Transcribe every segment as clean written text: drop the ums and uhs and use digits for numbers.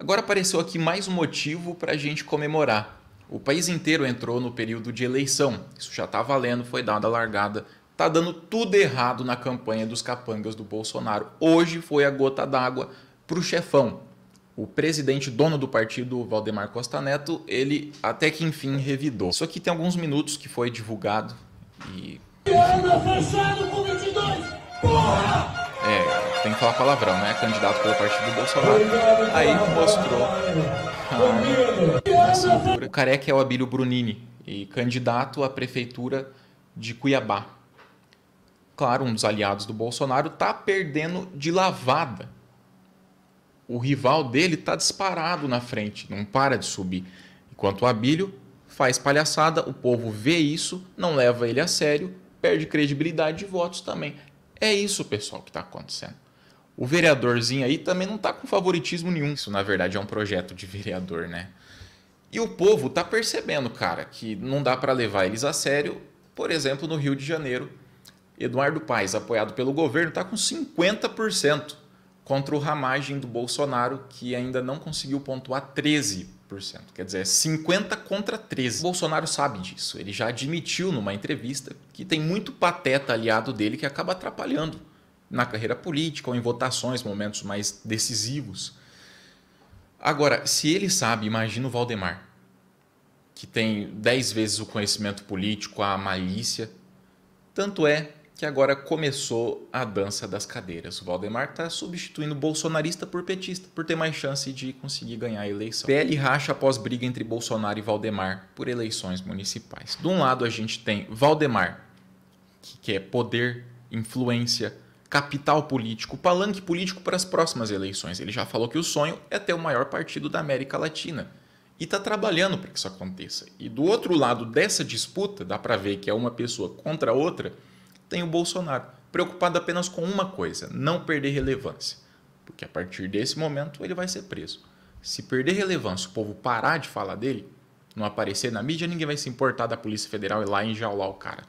Agora apareceu aqui mais um motivo para a gente comemorar. O país inteiro entrou no período de eleição. Isso já está valendo, foi dada a largada. Está dando tudo errado na campanha dos capangas do Bolsonaro. Hoje foi a gota d'água para o chefão. O presidente dono do partido, Valdemar Costa Neto, ele até que enfim revidou. Isso aqui tem alguns minutos que foi divulgado e... fechado com 22! Porra! Tem que falar palavrão, né? Candidato pelo partido do Bolsonaro. Aí mostrou a cintura. O careca é o Abílio Brunini, e candidato à prefeitura de Cuiabá. Claro, um dos aliados do Bolsonaro está perdendo de lavada. O rival dele está disparado na frente, não para de subir. Enquanto o Abílio faz palhaçada, o povo vê isso, não leva ele a sério, perde credibilidade de votos também. É isso, pessoal, que está acontecendo. O vereadorzinho aí também não está com favoritismo nenhum. Isso, na verdade, é um projeto de vereador, né? E o povo está percebendo, cara, que não dá para levar eles a sério. Por exemplo, no Rio de Janeiro, Eduardo Paes, apoiado pelo governo, está com 50% contra o ramagem do Bolsonaro, que ainda não conseguiu pontuar 13%. Quer dizer, 50 contra 13. O Bolsonaro sabe disso. Ele já admitiu numa entrevista que tem muito pateta aliado dele que acaba atrapalhando na carreira política ou em votações, momentos mais decisivos. Agora, se ele sabe, imagina o Valdemar, que tem 10 vezes o conhecimento político, a malícia. Tanto é que agora começou a dança das cadeiras. O Valdemar está substituindo bolsonarista por petista, por ter mais chance de conseguir ganhar a eleição. PL racha após briga entre Bolsonaro e Valdemar por eleições municipais. De um lado a gente tem Valdemar, que quer poder, influência, capital político, palanque político para as próximas eleições. Ele já falou que o sonho é ter o maior partido da América Latina. E está trabalhando para que isso aconteça. E do outro lado dessa disputa, dá para ver que é uma pessoa contra a outra, tem o Bolsonaro, preocupado apenas com uma coisa, não perder relevância. Porque a partir desse momento ele vai ser preso. Se perder relevância, o povo parar de falar dele, não aparecer na mídia, ninguém vai se importar da Polícia Federal ir lá e enjaular o cara.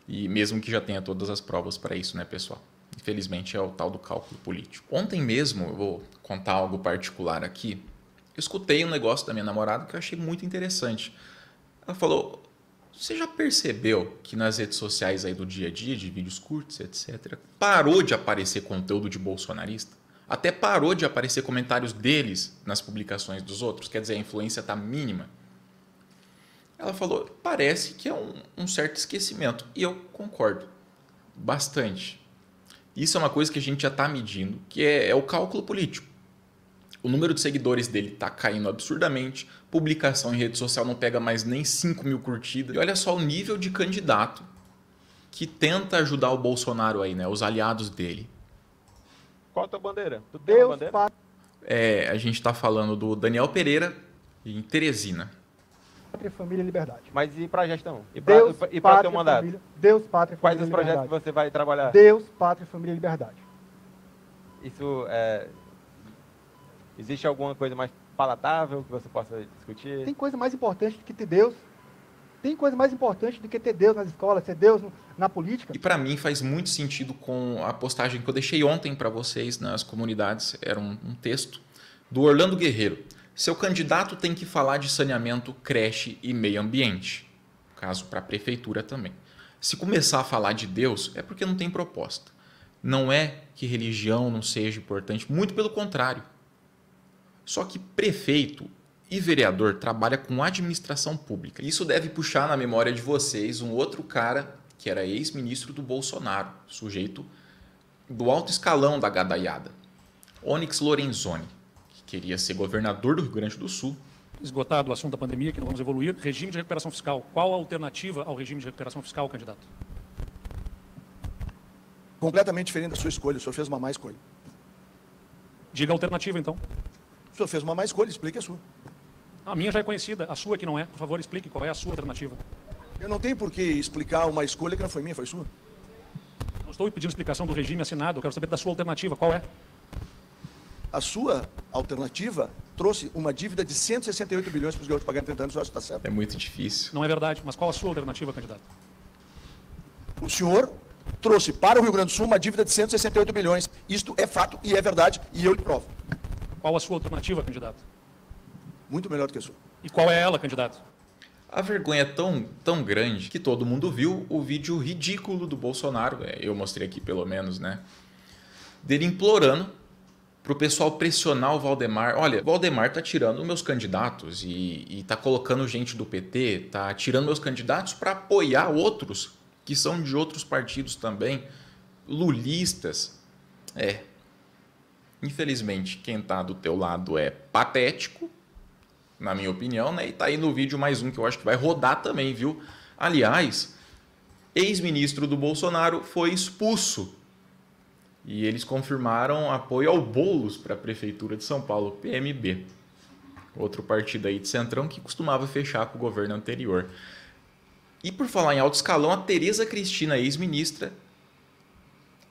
E mesmo que já tenha todas as provas para isso, né, pessoal? Infelizmente é o tal do cálculo político. Ontem mesmo, eu vou contar algo particular aqui, eu escutei um negócio da minha namorada que eu achei muito interessante. Ela falou... Você já percebeu que nas redes sociais aí do dia a dia, de vídeos curtos, etc., parou de aparecer conteúdo de bolsonarista? Até parou de aparecer comentários deles nas publicações dos outros? Quer dizer, a influência está mínima? Ela falou, parece que é um certo esquecimento. E eu concordo, bastante. Isso é uma coisa que a gente já está medindo, que é o cálculo político. O número de seguidores dele está caindo absurdamente, publicação em rede social não pega mais nem 5 mil curtidas. E olha só o nível de candidato que tenta ajudar o Bolsonaro aí, né? Os aliados dele. Qual a tua bandeira? Tu tem uma bandeira? A gente está falando do Daniel Pereira em Teresina. Pátria, família e liberdade. Mas e para a gestão? E Deus, para o pátria, teu mandato? família, Deus, pátria, Quais família os projetos liberdade. que você vai trabalhar? Deus, pátria, família e liberdade. Isso é... Existe alguma coisa mais palatável que você possa discutir? Tem coisa mais importante do que ter Deus. Tem coisa mais importante do que ter Deus nas escolas, ter Deus na política. E para mim faz muito sentido com a postagem que eu deixei ontem para vocês nas comunidades. Era um texto do Orlando Guerreiro. Seu candidato tem que falar de saneamento, creche e meio ambiente. Caso para a prefeitura também. Se começar a falar de Deus, é porque não tem proposta. Não é que religião não seja importante, muito pelo contrário. Só que prefeito e vereador trabalha com administração pública. Isso deve puxar na memória de vocês um outro cara que era ex-ministro do Bolsonaro, sujeito do alto escalão da gadaiada, Onyx Lorenzoni, que queria ser governador do Rio Grande do Sul. Esgotado o assunto da pandemia, que não vamos evoluir, regime de recuperação fiscal. Qual a alternativa ao regime de recuperação fiscal, candidato? Completamente diferente da sua escolha, o senhor fez uma má escolha. Diga a alternativa, então. O senhor fez uma má escolha, explique a sua. A minha já é conhecida, a sua que não é. Por favor, explique qual é a sua alternativa. Eu não tenho por que explicar uma escolha que não foi minha, foi sua. Não estou pedindo explicação do regime assinado, eu quero saber da sua alternativa, qual é? A sua alternativa trouxe uma dívida de 168 bilhões para os gaúchos pagarem 30 anos, eu acho que está certo. É muito difícil. Não é verdade, mas qual a sua alternativa, candidato? O senhor trouxe para o Rio Grande do Sul uma dívida de 168 bilhões. Isto é fato e é verdade, e eu lhe provo. Qual a sua alternativa, candidato? Muito melhor do que a sua. E qual é ela, candidato? A vergonha é tão grande que todo mundo viu o vídeo ridículo do Bolsonaro, eu mostrei aqui pelo menos, né? Dele implorando para o pessoal pressionar o Valdemar. Olha, o Valdemar tá tirando meus candidatos e tá colocando gente do PT, tá tirando meus candidatos para apoiar outros que são de outros partidos também, lulistas. Infelizmente, quem tá do teu lado é patético, na minha opinião, né? E tá aí no vídeo mais um que eu acho que vai rodar também, viu? Aliás, ex-ministro do Bolsonaro foi expulso. E eles confirmaram apoio ao Boulos para a Prefeitura de São Paulo, PMB. Outro partido aí de centrão que costumava fechar com o governo anterior. E por falar em alto escalão, a Tereza Cristina, ex-ministra,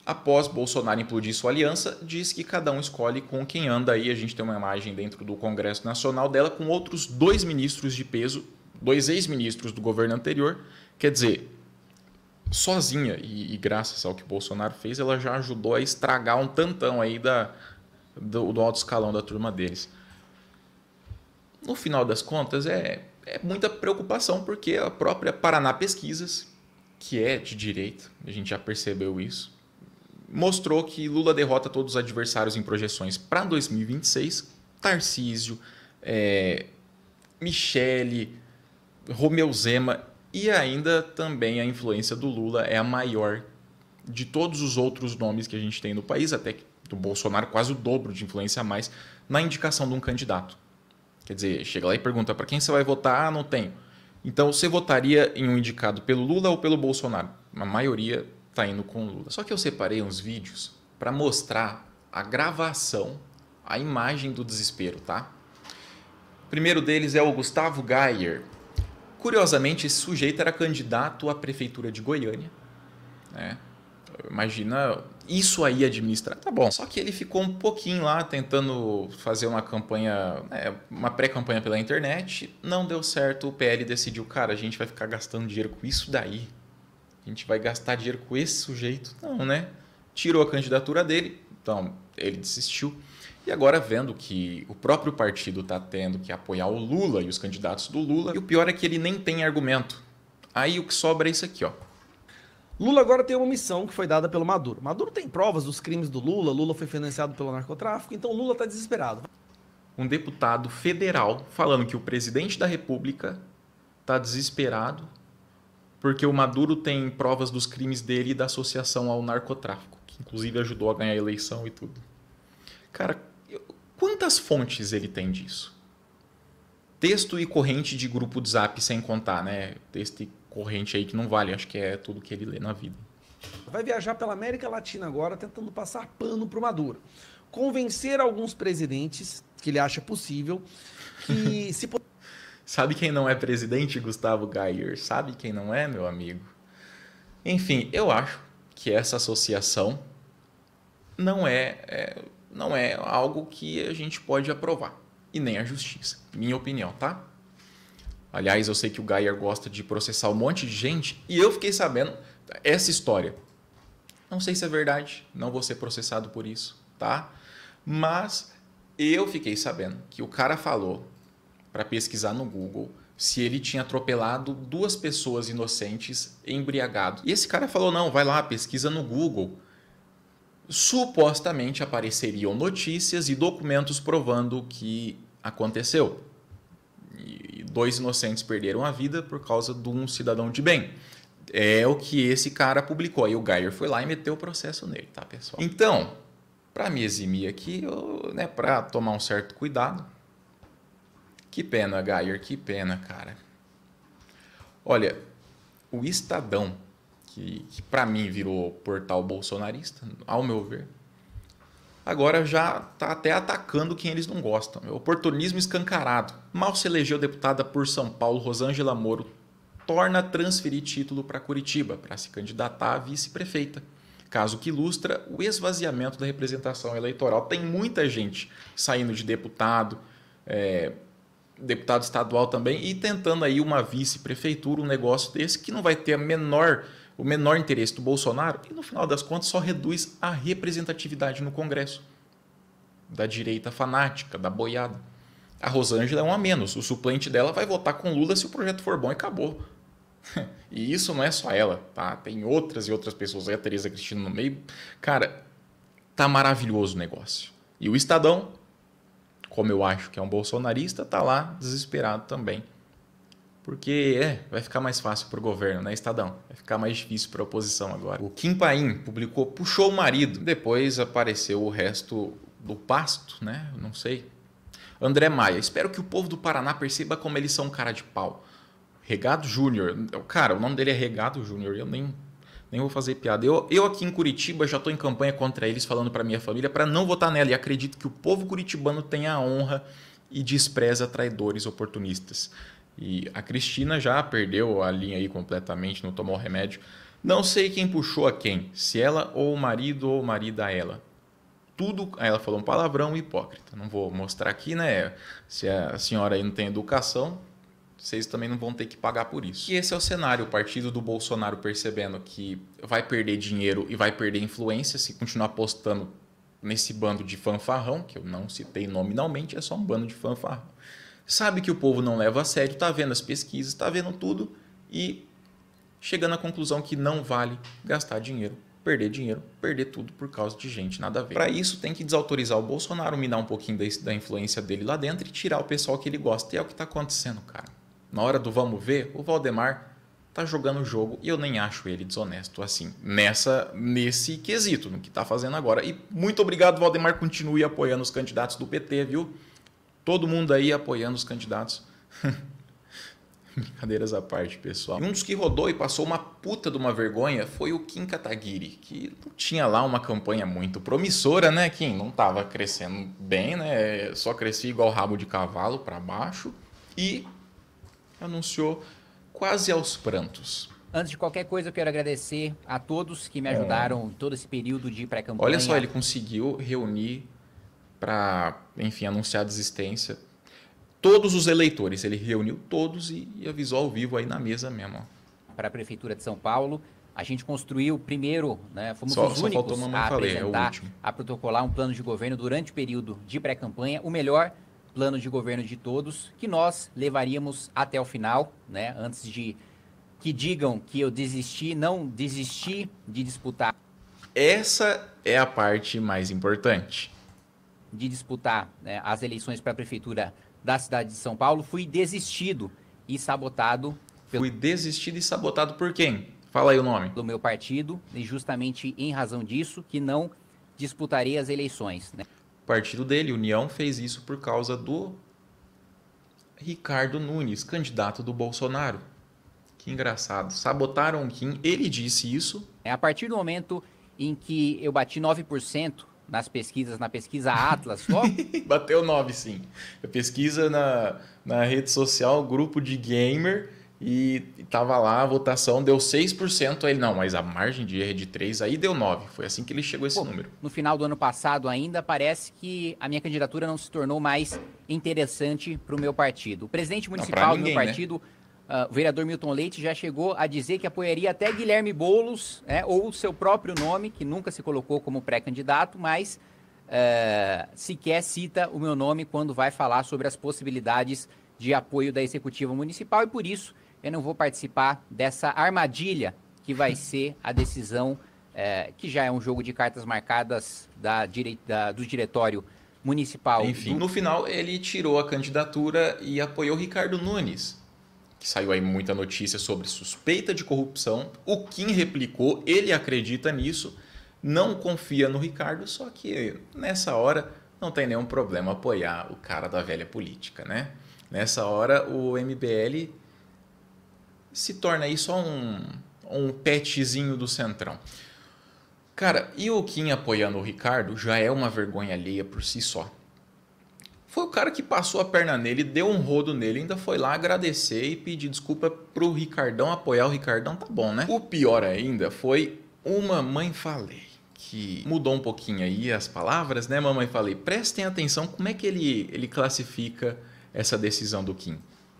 após Bolsonaro implodir sua aliança, diz que cada um escolhe com quem anda. Aí a gente tem uma imagem dentro do Congresso Nacional dela com outros 2 ministros de peso, 2 ex-ministros do governo anterior. Quer dizer, sozinha e graças ao que Bolsonaro fez, ela já ajudou a estragar um tantão aí do alto escalão da turma deles. No final das contas, é muita preocupação, porque a própria Paraná Pesquisas, que é de direita, a gente já percebeu isso, mostrou que Lula derrota todos os adversários em projeções para 2026. Tarcísio, Michele, Romeu Zema e ainda também a influência do Lula é a maior de todos os outros nomes que a gente tem no país, até que do Bolsonaro quase o dobro de influência a mais na indicação de um candidato. Quer dizer, chega lá e pergunta para quem você vai votar? Ah, não tenho. Então você votaria em um indicado pelo Lula ou pelo Bolsonaro? A maioria está indo com o Lula. Só que eu separei uns vídeos para mostrar a gravação, a imagem do desespero, tá? O primeiro deles é o Gustavo Gayer. Curiosamente, esse sujeito era candidato à prefeitura de Goiânia, né? Imagina isso aí administrar. Tá bom. Só que ele ficou um pouquinho lá tentando fazer uma campanha, uma pré-campanha pela internet. Não deu certo. O PL decidiu, cara, a gente vai ficar gastando dinheiro com isso daí. A gente vai gastar dinheiro com esse sujeito. Não, né? Tirou a candidatura dele. Então, ele desistiu. E agora vendo que o próprio partido está tendo que apoiar o Lula e os candidatos do Lula. E o pior é que ele nem tem argumento. Aí o que sobra é isso aqui, ó. Lula agora tem uma missão que foi dada pelo Maduro. Maduro tem provas dos crimes do Lula. Lula foi financiado pelo narcotráfico. Então Lula está desesperado. Um deputado federal falando que o presidente da República está desesperado porque o Maduro tem provas dos crimes dele e da associação ao narcotráfico, que inclusive ajudou a ganhar a eleição e tudo. Cara, quantas fontes ele tem disso? Texto e corrente de grupo de zap sem contar, né? Texto e corrente aí que não vale, acho que é tudo que ele lê na vida. Vai viajar pela América Latina agora tentando passar pano pro Maduro. Convencer alguns presidentes, que ele acha possível, que se... Sabe quem não é presidente, Gustavo Gayer? Sabe quem não é, meu amigo? Enfim, eu acho que essa associação não é algo que a gente pode aprovar. E nem a justiça. Minha opinião, tá? Aliás, eu sei que o Gayer gosta de processar um monte de gente. E eu fiquei sabendo essa história. Não sei se é verdade. Não vou ser processado por isso, tá? Mas eu fiquei sabendo que o cara falou para pesquisar no Google se ele tinha atropelado 2 pessoas inocentes embriagado. E esse cara falou, não, vai lá, pesquisa no Google. Supostamente apareceriam notícias e documentos provando o que aconteceu. E 2 inocentes perderam a vida por causa de um cidadão de bem. É o que esse cara publicou. Aí o Gayer foi lá e meteu o processo nele, tá, pessoal? Então, para me eximir aqui, para tomar um certo cuidado, que pena, Gayer, que pena, cara. Olha, o Estadão, que para mim virou portal bolsonarista, ao meu ver, agora já está até atacando quem eles não gostam. É oportunismo escancarado. Mal se elegeu deputada por São Paulo, Rosângela Moro torna a transferir título para Curitiba para se candidatar a vice-prefeita. Caso que ilustra o esvaziamento da representação eleitoral. Tem muita gente saindo de deputado, deputado estadual também, e tentando aí uma vice-prefeitura, um negócio desse que não vai ter o menor interesse do Bolsonaro e, no final das contas, só reduz a representatividade no Congresso. da direita fanática, da boiada. A Rosângela é um a menos. O suplente dela vai votar com Lula se o projeto for bom e acabou. E isso não é só ela, tá? Tem outras e outras pessoas aí, a Tereza Cristina no meio. Cara, tá maravilhoso o negócio. E o Estadão, como eu acho que é um bolsonarista, tá lá desesperado também. Porque vai ficar mais fácil pro governo, né, Estadão? Vai ficar mais difícil pra oposição agora. O Kim Paim publicou, puxou o marido. Depois apareceu o resto do pasto, né? Não sei. André Maia, espero que o povo do Paraná perceba como eles são cara de pau. Regado Júnior. Cara, o nome dele é Regado Júnior. Eu nem vou fazer piada. Eu aqui em Curitiba já estou em campanha contra eles, falando para minha família para não votar nela. E acredito que o povo curitibano tem a honra e despreza traidores oportunistas. E a Cristina já perdeu a linha aí completamente, não tomou remédio. Não sei quem puxou a quem, se ela ou o marido ou o marido a ela. Tudo, ela falou um palavrão hipócrita. Não vou mostrar aqui, né? Se a senhora aí não tem educação, vocês também não vão ter que pagar por isso. E esse é o cenário, o partido do Bolsonaro percebendo que vai perder dinheiro e vai perder influência se continuar apostando nesse bando de fanfarrão, que eu não citei nominalmente, é só um bando de fanfarrão. Sabe que o povo não leva a sério, tá vendo as pesquisas, tá vendo tudo e chegando à conclusão que não vale gastar dinheiro, perder tudo por causa de gente nada a ver. Para isso tem que desautorizar o Bolsonaro, minar um pouquinho da influência dele lá dentro e tirar o pessoal que ele gosta. E é o que tá acontecendo, cara. Na hora do vamos ver, o Valdemar tá jogando o jogo e eu nem acho ele desonesto assim, nesse quesito, no que tá fazendo agora. E muito obrigado, Valdemar, continue apoiando os candidatos do PT, viu? Todo mundo aí apoiando os candidatos. Brincadeiras à parte, pessoal. E um dos que rodou e passou uma puta de uma vergonha foi o Kim Kataguiri, que não tinha lá uma campanha muito promissora, né, Kim? Não tava crescendo bem, né? Só crescia igual rabo de cavalo para baixo e anunciou quase aos prantos. Antes de qualquer coisa, eu quero agradecer a todos que me ajudaram em todo esse período de pré-campanha. Olha só, ele conseguiu reunir para, enfim, anunciar a desistência todos os eleitores. Ele reuniu todos e avisou ao vivo aí na mesa mesmo. Para a Prefeitura de São Paulo, a gente construiu primeiro, né, fomos Só os únicos faltou a apresentar, último. a protocolar um plano de governo durante o período de pré-campanha, o melhor plano de governo de todos, que nós levaríamos até o final, né, antes de que digam que eu desisti, não desisti de disputar. Essa é a parte mais importante. De disputar, né, as eleições para a Prefeitura da cidade de São Paulo, fui desistido e sabotado. Fui desistido e sabotado por quem? Fala aí o nome. Pelo meu partido, e justamente em razão disso que não disputarei as eleições, né? O partido dele, União, fez isso por causa do Ricardo Nunes, candidato do Bolsonaro. Que engraçado. Sabotaram o Kim, ele disse isso. A partir do momento em que eu bati 9% nas pesquisas, na pesquisa Atlas só. Bateu 9, sim. A pesquisa na rede social, grupo de gamer, e tava lá, a votação deu 6%. Aí, não, mas a margem de erro é de 3, aí deu 9. Foi assim que ele chegou a esse número. No final do ano passado ainda, parece que a minha candidatura não se tornou mais interessante para o meu partido. O presidente municipal do meu partido, o vereador Milton Leite, já chegou a dizer que apoiaria até Guilherme Boulos, ou o seu próprio nome, que nunca se colocou como pré-candidato, mas sequer cita o meu nome quando vai falar sobre as possibilidades de apoio da executiva municipal, e por isso eu não vou participar dessa armadilha que vai ser a decisão, que já é um jogo de cartas marcadas do diretório municipal. Enfim, no final ele tirou a candidatura e apoiou Ricardo Nunes, que saiu aí muita notícia sobre suspeita de corrupção. O Kim replicou, ele acredita nisso, não confia no Ricardo, só que nessa hora não tem nenhum problema apoiar o cara da velha política, né? Nessa hora o MBL se torna aí só um petzinho do Centrão. Cara, e o Kim apoiando o Ricardo já é uma vergonha alheia por si só. Foi o cara que passou a perna nele, deu um rodo nele, ainda foi lá agradecer e pedir desculpa pro Ricardão, apoiar o Ricardão, tá bom, né? O pior ainda foi o Mamãe Falei, que mudou um pouquinho aí as palavras, né, Mamãe Falei? Prestem atenção como é que ele classifica essa decisão do Kim.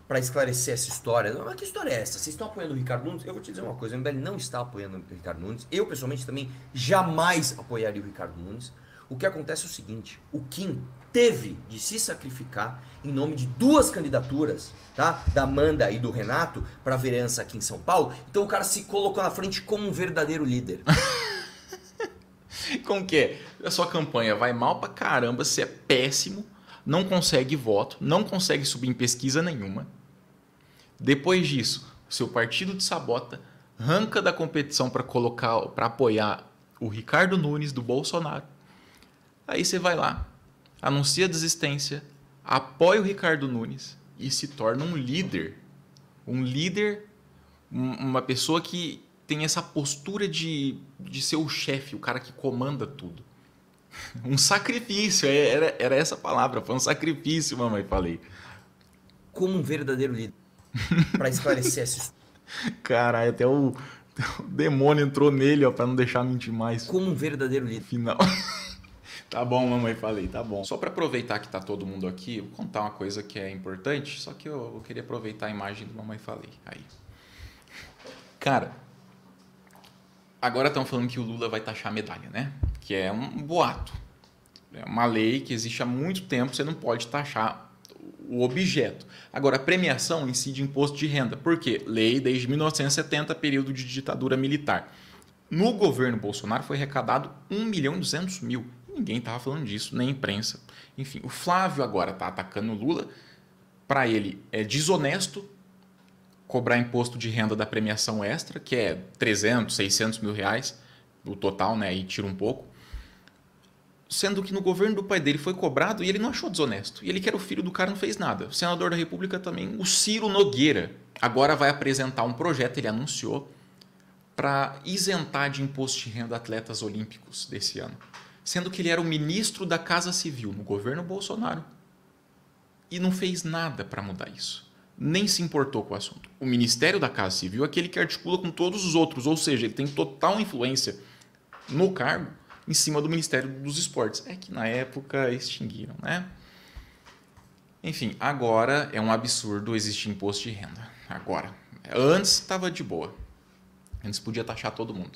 Para esclarecer essa história, mas que história é essa? Vocês estão apoiando o Ricardo Nunes? Eu vou te dizer uma coisa, o MBL não está apoiando o Ricardo Nunes. Eu, pessoalmente, também jamais apoiaria o Ricardo Nunes. O que acontece é o seguinte, o Kim teve de se sacrificar em nome de 2 candidaturas, tá? Da Amanda e do Renato para a vereança aqui em São Paulo. Então o cara se colocou na frente como um verdadeiro líder. Como que é? A sua campanha vai mal pra caramba, você é péssimo, não consegue voto, não consegue subir em pesquisa nenhuma. Depois disso, seu partido te sabota, arranca da competição para apoiar o Ricardo Nunes do Bolsonaro. Aí você vai lá, anuncia a desistência, apoia o Ricardo Nunes e se torna um líder. Um líder, uma pessoa que tem essa postura de ser o chefe, o cara que comanda tudo. Um sacrifício, era essa palavra, foi um sacrifício, mamãe, falei. Como um verdadeiro líder. Para esclarecer essa história. Caralho, até o demônio entrou nele, ó, pra não deixar mentir mais. Como um verdadeiro líder. Final. Tá bom, mamãe, falei, tá bom. Só para aproveitar que tá todo mundo aqui, eu vou contar uma coisa que é importante, só que eu queria aproveitar a imagem do mamãe falei. Aí. Cara, agora estão falando que o Lula vai taxar a medalha, né? Que é um boato. É uma lei que existe há muito tempo, você não pode taxar o objeto. Agora, a premiação incide imposto de renda. Por quê? Lei desde 1970, período de ditadura militar. No governo Bolsonaro foi arrecadado 1.200.000. Ninguém estava falando disso, nem a imprensa. Enfim, o Flávio agora está atacando o Lula. Para ele é desonesto cobrar imposto de renda da premiação extra, que é 300, 600 mil reais, o total, né? E tira um pouco. Sendo que no governo do pai dele foi cobrado e ele não achou desonesto. E ele, que era o filho do cara, não fez nada. O senador da República também, o Ciro Nogueira, agora vai apresentar um projeto, ele anunciou, para isentar de imposto de renda atletas olímpicos desse ano. Sendo que ele era o ministro da Casa Civil no governo Bolsonaro. E não fez nada para mudar isso. Nem se importou com o assunto. O Ministério da Casa Civil é aquele que articula com todos os outros, ou seja, ele tem total influência no cargo em cima do Ministério dos Esportes. É que na época extinguiram, né? Enfim, agora é um absurdo existir imposto de renda. Agora. Antes estava de boa. Antes podia taxar todo mundo.